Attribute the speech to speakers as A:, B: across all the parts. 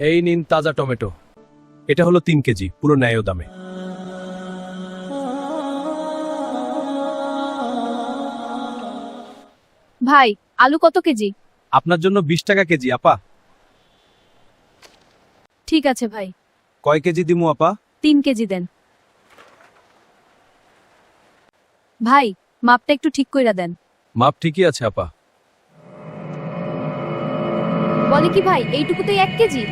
A: এই নিন তাজা টমেটো। এটা হলো 3 কেজি, পুরো ন্যায় দামে।
B: ভাই, আলু কত কেজি?
A: আপনার জন্য 20 টাকা কেজি আপা।
B: ঠিক আছে ভাই,
A: কয় কেজি দিমু আপা?
B: 3 কেজি দেন। ভাই, মাপটা একটু ঠিক কইরা দেন।
A: মাপ ঠিকই আছে আপা।
B: বলে কি ভাই, এইটুকুতেই 1 কেজি?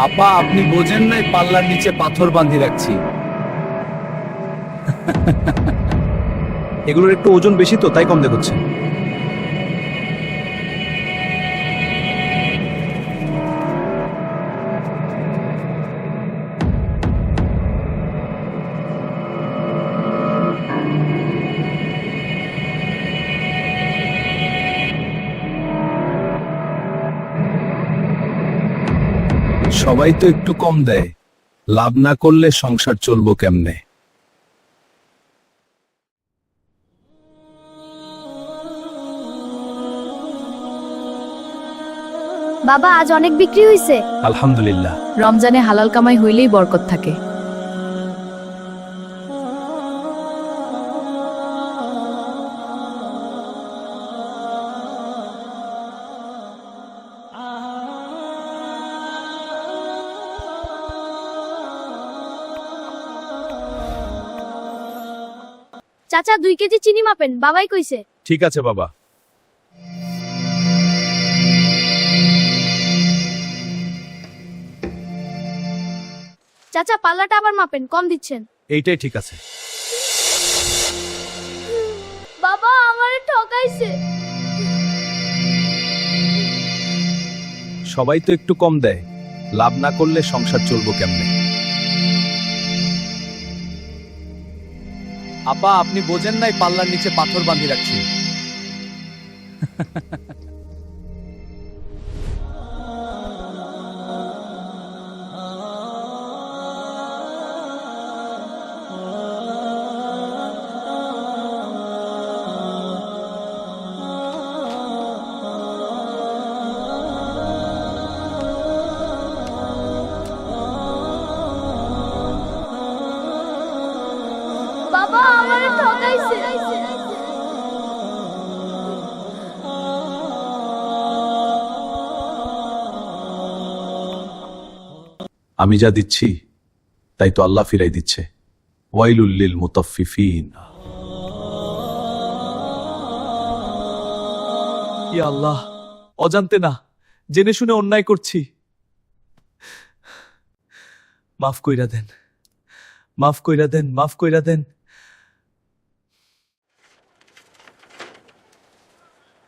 A: আপা আপনি বোঝেন নাই, পাল্লার নিচে পাথর বাঁধি রাখছি। এগুলোর একটু ওজন বেশি তো, তাই কম দেখাচ্ছে। সবাই তো একটু কম দেয়, লাভ না করলে সংসার চলবো কেমনে?
B: বাবা, আজ অনেক বিক্রি হইছে।
A: আলহামদুলিল্লাহ।
B: রমজানে হালাল কামাই হইলেই বরকত থাকে। চাচা 2 কেজি চিনি মাপেন, বাবাই কইছে।
A: ঠিক আছে বাবা।
B: চাচা পাল্লাটা আবার মাপেন, কম দিচ্ছেন।
A: এইটাই ঠিক আছে।
B: বাবা আমারে ঠকাইছে।
A: সবাই তো একটু কম দেয়, লাভ না করলে সংসার চলবো কেমনে? আপা আপনি বোঝেন নাই, পাল্লার নিচে পাথর বাঁধি রাখছি।
B: বাবা আমারে ঠকাইছে।
A: আমি যা দিচ্ছি তাই তো আল্লাহ ফিরাই দিচ্ছে। ওয়াইলুল লিল মুতাফফিফিন। ইয়া আল্লাহ, অজান্তে না, জেনে শুনে অন্যায় করছি, মাফ কইরা দেন, মাফ কইরা দেন, মাফ কইরা দেন।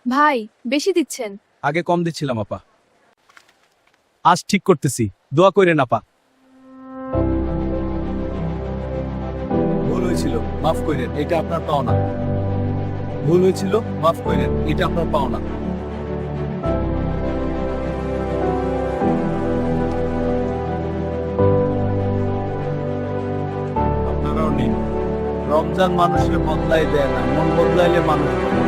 B: ভাই, বেশি দিচ্ছেন।
A: আগে কম দিচ্ছিলাম আপা, আজ ঠিক করতেছি, দোয়া কইরেন আপা। ভুল হয়েছিল, মাফ কইরেন, এটা আপনার পাওনা। ভুল হয়েছিল, মাফ কইরেন, এটা আপনার পাওনা। আপনারাও নিন। রমজান মানুষের বদলাই দেয় না, মন বদলাইলে মানুষ বদলায়।